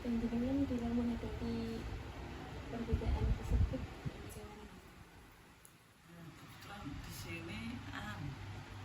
panjenengan dalam menghadapi perbedaan tersebut bagaimana? Kebetulan di sini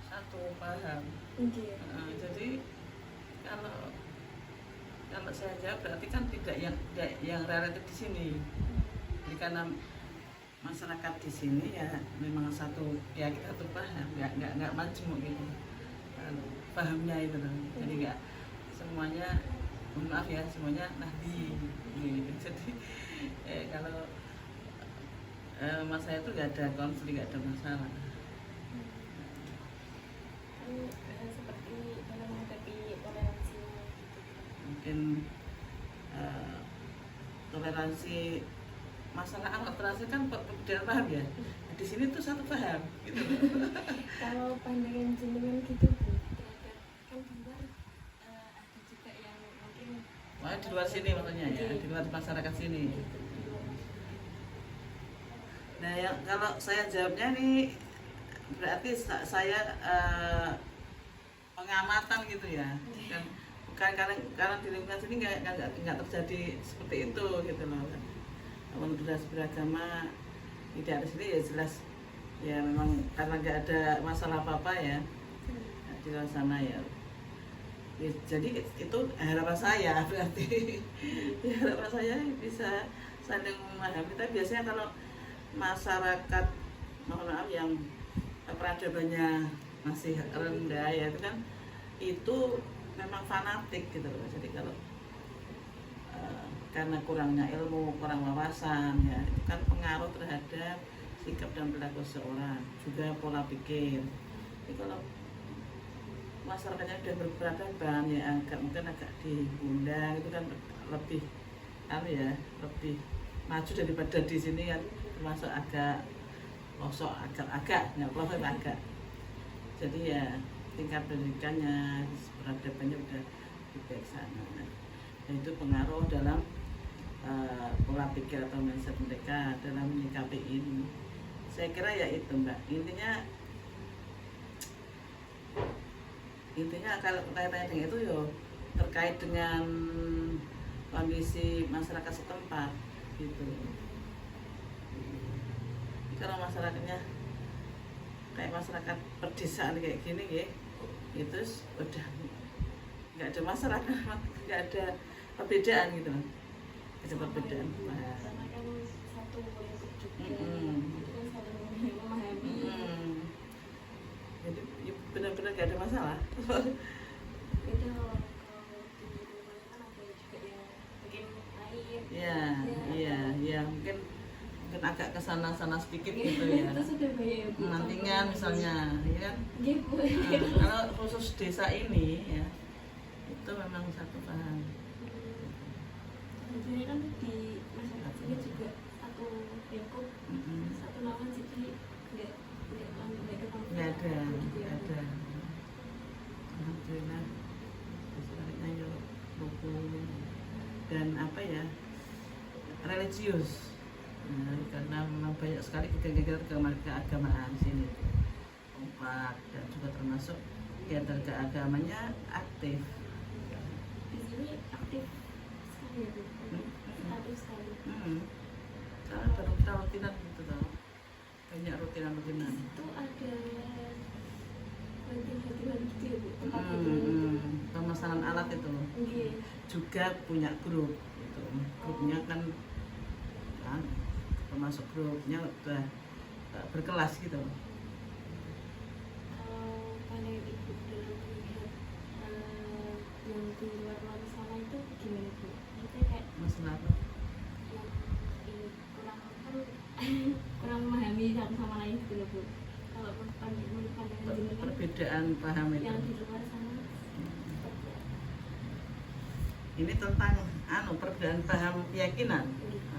satu paham. Iya. Jadi kalau kalau saya jawab berarti kan tidak yang relatif di sini. Jadi karena masyarakat di sini ya memang satu ya kita satu paham, nggak majemuk gitu. Pahamnya itu loh. Jadi nggak semuanya, mohon maaf ya, semuanya nahdi gitu. Jadi kalau mas saya itu nggak ada konflik, nggak ada masalah. Seperti dalam menghadapi toleransi gitu. Mungkin toleransi masalah toleransi kan perbedaan paham ya. Di sini tuh satu paham gitu. Kalau pandangan jenengan gitu Bu, terhadap kan di luar ada juga yang mungkin Wah, di luar sini maksudnya ya, di luar masyarakat sini. Nah, kalau saya jawabnya nih berarti saya pengamatan gitu ya. Dan bukan karena di lingkungan sini nggak terjadi seperti itu gitu loh. Kalau sudah beragama tidak ada sini ya jelas ya memang karena nggak ada masalah apa-apa ya di luar sana ya. Jadi itu harapan saya berarti ya, harapan saya bisa saling memahami. Tapi biasanya kalau masyarakat mohon maaf yang peradabannya masih rendah ya itu memang fanatik gitu loh. Jadi kalau karena kurangnya ilmu, kurang wawasan ya itu kan pengaruh terhadap sikap dan perilaku seseorang, juga pola pikir. Jadi kalau masyarakatnya sudah berperadaban ya mungkin agak diundang itu kan lebih lebih maju daripada di sini kan termasuk agak pelosok agak jadi ya tingkat pendidikannya peradabannya udah di sana. Nah, itu pengaruh dalam pola pikir atau mindset mereka dalam menyikapi ini. Saya kira ya itu Mbak, intinya kalau tanya-tanya dengan itu yo terkait dengan kondisi masyarakat setempat gitu. Kalau masyarakatnya kayak masyarakat perdesaan kayak gini ya terus udah nggak ada masyarakat, nggak ada perbedaan gitu, ada perbedaan. Karena kan satu lingkup juga, itu kan saling memahami. Jadi ya benar-benar nggak ada masalah. Beda kalau di lingkungan kan ada juga yang mungkin lain. Ya mungkin agak kesana-sana sedikit gitu ya. Itu sudah banyak Bu. Nantinya misalnya, ya kan. Gitu. Kalau khusus desa ini ya itu memang satu paham. Sebenarnya kan di masyarakat sini juga satu lingkup, satu lawan jadi nggak ada. Alhamdulillah masyarakatnya yuk rukun dan religius. Nah, karena memang banyak sekali keagamaan di sini, kompak dan juga termasuk keagamannya aktif. di sini aktif sekali ya Bu. Aktif sekali. Karena ada rutinan gitu tau, banyak rutinan. Itu ada latihan gitu ya Bu. Pemesanan alat itu juga punya grup gitu. Grupnya kan termasuk grupnya udah berkelas gitu. Kalau pandangan Ibu dalam melihat yang di luar sana itu gimana Bu? Maksudnya kayak Masalah yang ini kurang memahami satu sama lain gitu loh Bu. Kalau pandangan jenengan perbedaan paham itu. yang di luar sana Ini tentang perbedaan paham keyakinan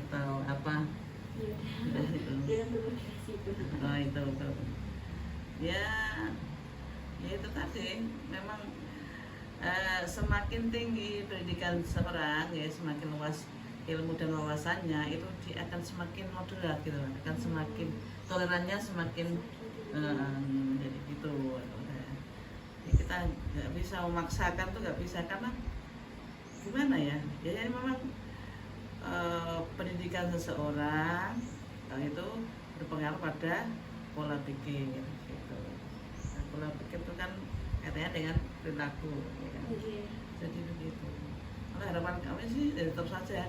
atau apa? dalam berkomunikasi itu. Oh itu. Ya itu tadi memang semakin tinggi pendidikan seseorang ya semakin luas ilmu dan wawasannya itu dia akan semakin moderat gitu, akan semakin tolerannya semakin jadi gitu. Ya, kita nggak bisa memaksakan tuh nggak bisa karena gimana ya, ya ini memang pendidikan seseorang itu berpengaruh pada pola pikir gitu. Nah, pola pikir itu kan katanya dengan perilaku ya kan? Jadi begitu. Kalau harapan kami sih tetap saja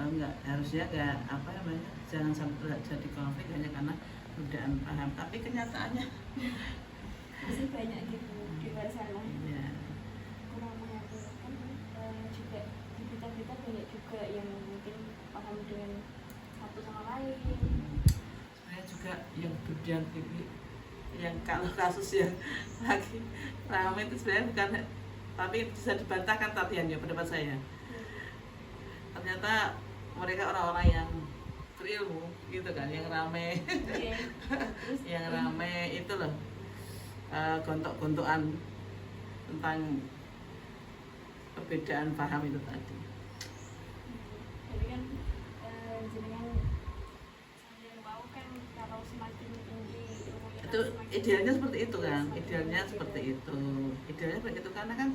enggak, harusnya enggak apa namanya, jangan sampai terjadi konflik hanya karena perbedaan paham, tapi kenyataannya masih banyak gitu di luar sana. ya. Kurang mengatakan juga di berita-berita banyak juga yang mungkin paham dengan satu sama lain. Saya juga yang berdiam TV, yang kalau kasus yang lagi ramai itu sebenarnya bukan, tapi bisa dibantahkan tatiannya pendapat saya. Ternyata mereka orang-orang yang berilmu gitu kan, yang ramai yang ramai itu loh, gontok-gontokan tentang perbedaan paham itu tadi. Jadi kan jenengan saya mau kan kalau semakin tinggi ilmunya Itu idealnya seperti itu kan, idealnya seperti itu, idealnya seperti itu karena kan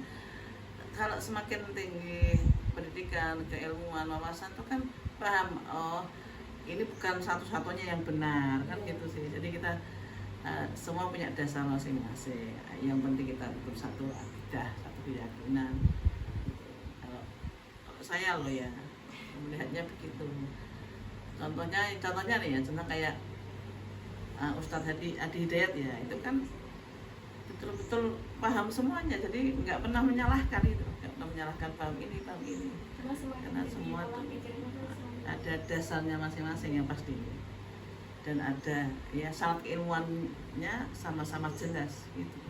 kalau semakin tinggi pendidikan, keilmuan, wawasan itu kan paham, oh ini bukan satu-satunya yang benar kan gitu sih. Jadi kita semua punya dasar masing-masing. Yang penting kita tetap satu akidah, satu keyakinan. Kalau saya loh ya melihatnya begitu. Contohnya nih ya, contoh kayak Ustadz Adi Hidayat ya, itu kan betul-betul paham semuanya, jadi nggak pernah menyalahkan itu, nggak pernah menyalahkan paham ini karena semua tuh ada dasarnya masing-masing yang pasti, dan ada ya syarat keilmuannya sama-sama jelas gitu.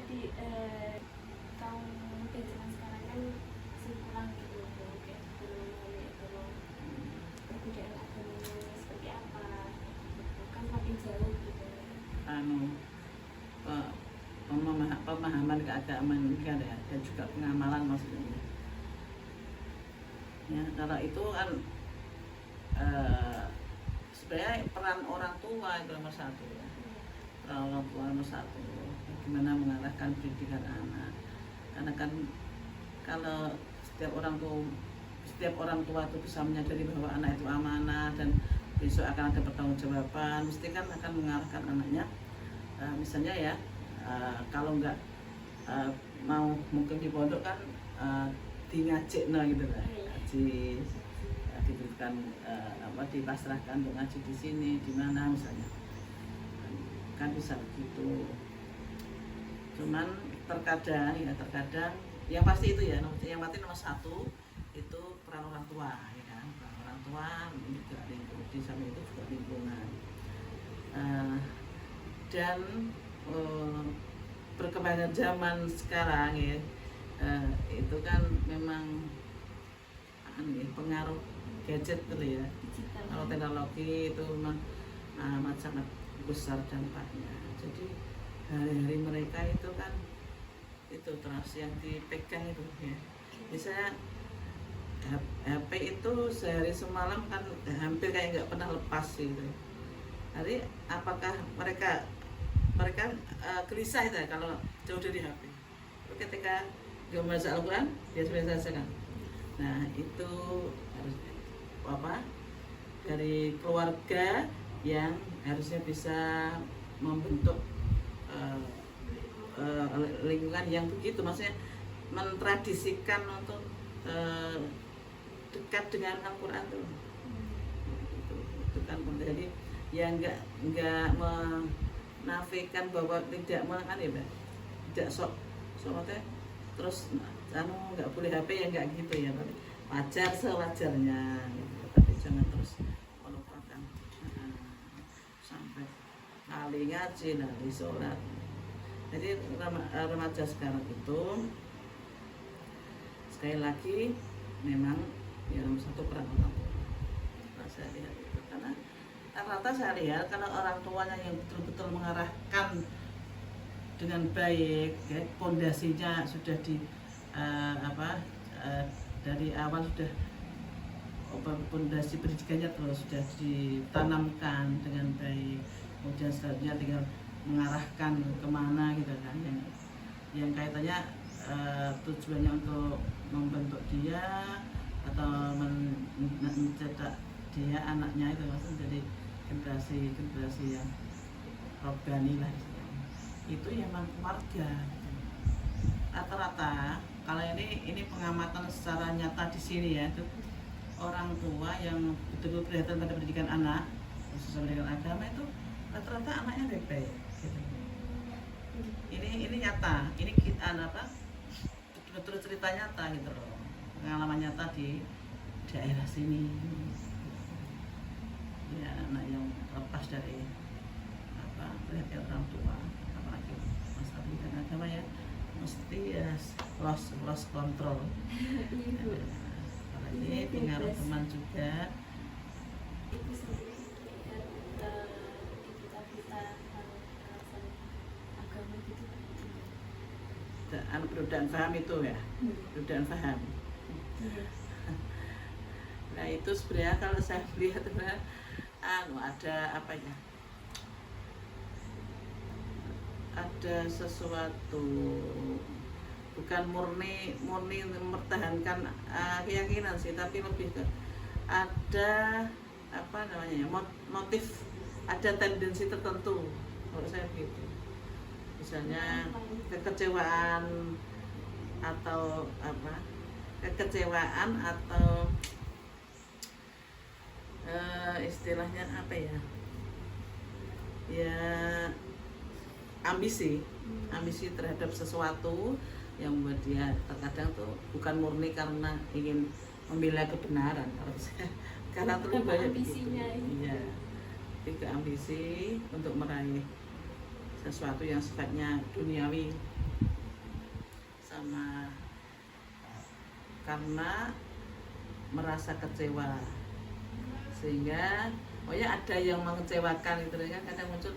tadi kaum mungkin zaman sekarang kan kurang gitu kayak ekonomi perbedaan agamanya seperti apa, kan makin jauh gitu. Pemahaman keagamaan kan ya, dan juga pengamalan maksudnya. Ya, kalau itu kan sebenarnya peran orang tua itu nomor satu ya. Peran orang tua nomor satu, gimana mengarahkan pendidikan anak. Karena kan kalau setiap orang tua itu bisa menyadari bahwa anak itu amanah dan besok akan ada pertanggungjawaban, mesti kan akan mengarahkan anaknya. Misalnya ya, kalau enggak mau mungkin di pondok kan di ngajik gitu lah, ngaji diberikan dipasrahkan untuk ngaji di sini di mana misalnya, kan bisa begitu. Cuman terkadang yang pasti itu ya, yang pasti nomor satu itu peran orang tua ya kan, peran orang tua ini juga lingkungan, di samping itu juga lingkungan. Dan perkembangan zaman sekarang ya, itu kan memang pengaruh gadget gitu ya. Kalau teknologi itu memang amat sangat besar dampaknya. Jadi hari-hari mereka itu kan itu terus yang dipegang itu ya. Misalnya HP itu sehari semalam kan hampir kayak nggak pernah lepas gitu. Jadi apakah mereka gelisah itu ya kalau jauh dari HP? Ketika dia membaca Al-Quran, dia biasa kan. Nah itu harus dari keluarga yang harusnya bisa membentuk lingkungan yang begitu, maksudnya mentradisikan untuk dekat dengan Al-Quran tuh. Itu kan jadi ya nggak menafikan bahwa tidak tidak sok terus nggak boleh HP ya, nggak gitu ya, tapi wajar sewajarnya gitu. Tapi jangan terus melupakan sampai kali ngaji, kali sholat. Jadi remaja sekarang itu sekali lagi memang ya nomor satu peran orang tua. Nah, saya lihat itu karena rata-rata saya lihat kalau orang tuanya yang betul-betul mengarahkan dengan baik, ya, pondasinya sudah di dari awal sudah pondasi pendidikannya terus sudah ditanamkan dengan baik, kemudian selanjutnya tinggal mengarahkan kemana gitu kan, yang kaitannya tujuannya untuk membentuk dia atau mencetak dia anaknya itu maksudnya menjadi generasi yang robbani lah istilahnya. Itu ya memang keluarga rata-rata. Kalau ini pengamatan secara nyata di sini ya, itu orang tua yang betul-betul perhatian pada pendidikan anak, khususnya pendidikan agama, itu rata-rata anaknya baik-baik gitu. Ini nyata, ini kita betul-betul cerita nyata gitu loh, pengalaman nyata di daerah sini. Ya, anak yang lepas dari perhatian orang tua, apalagi masalah pendidikan agama ya, mesti ya lost control. Kalau ini pengaruh teman juga. Ibu sendiri kita agama gitu. Perbedaan paham itu ya, perbedaan paham. Nah itu sebenarnya kalau saya lihat ada apa ya? Ada sesuatu, bukan murni mempertahankan keyakinan sih, tapi lebih ke ada apa namanya ya, motif, ada tendensi tertentu kalau saya begitu. Misalnya kekecewaan atau istilahnya apa ya, ambisi terhadap sesuatu yang membuat dia terkadang tuh bukan murni karena ingin membela kebenaran, kalau saya karena terlalu banyak ambisinya iya, tiga ambisi untuk meraih sesuatu yang sifatnya duniawi, sama karena merasa kecewa sehingga ada yang mengecewakan itu kan, kadang muncul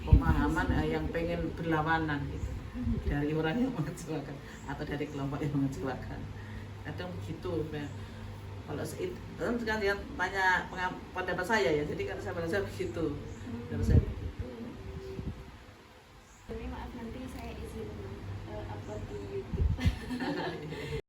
pemahaman yang pengen berlawanan gitu dari orang yang mengecewakan atau dari kelompok yang mengecewakan, kadang begitu ya. Kalau kan sekalian tanya pendapat saya ya, jadi kalau saya merasa begitu, kalau saya begitu. Maaf nanti saya izin upload di YouTube.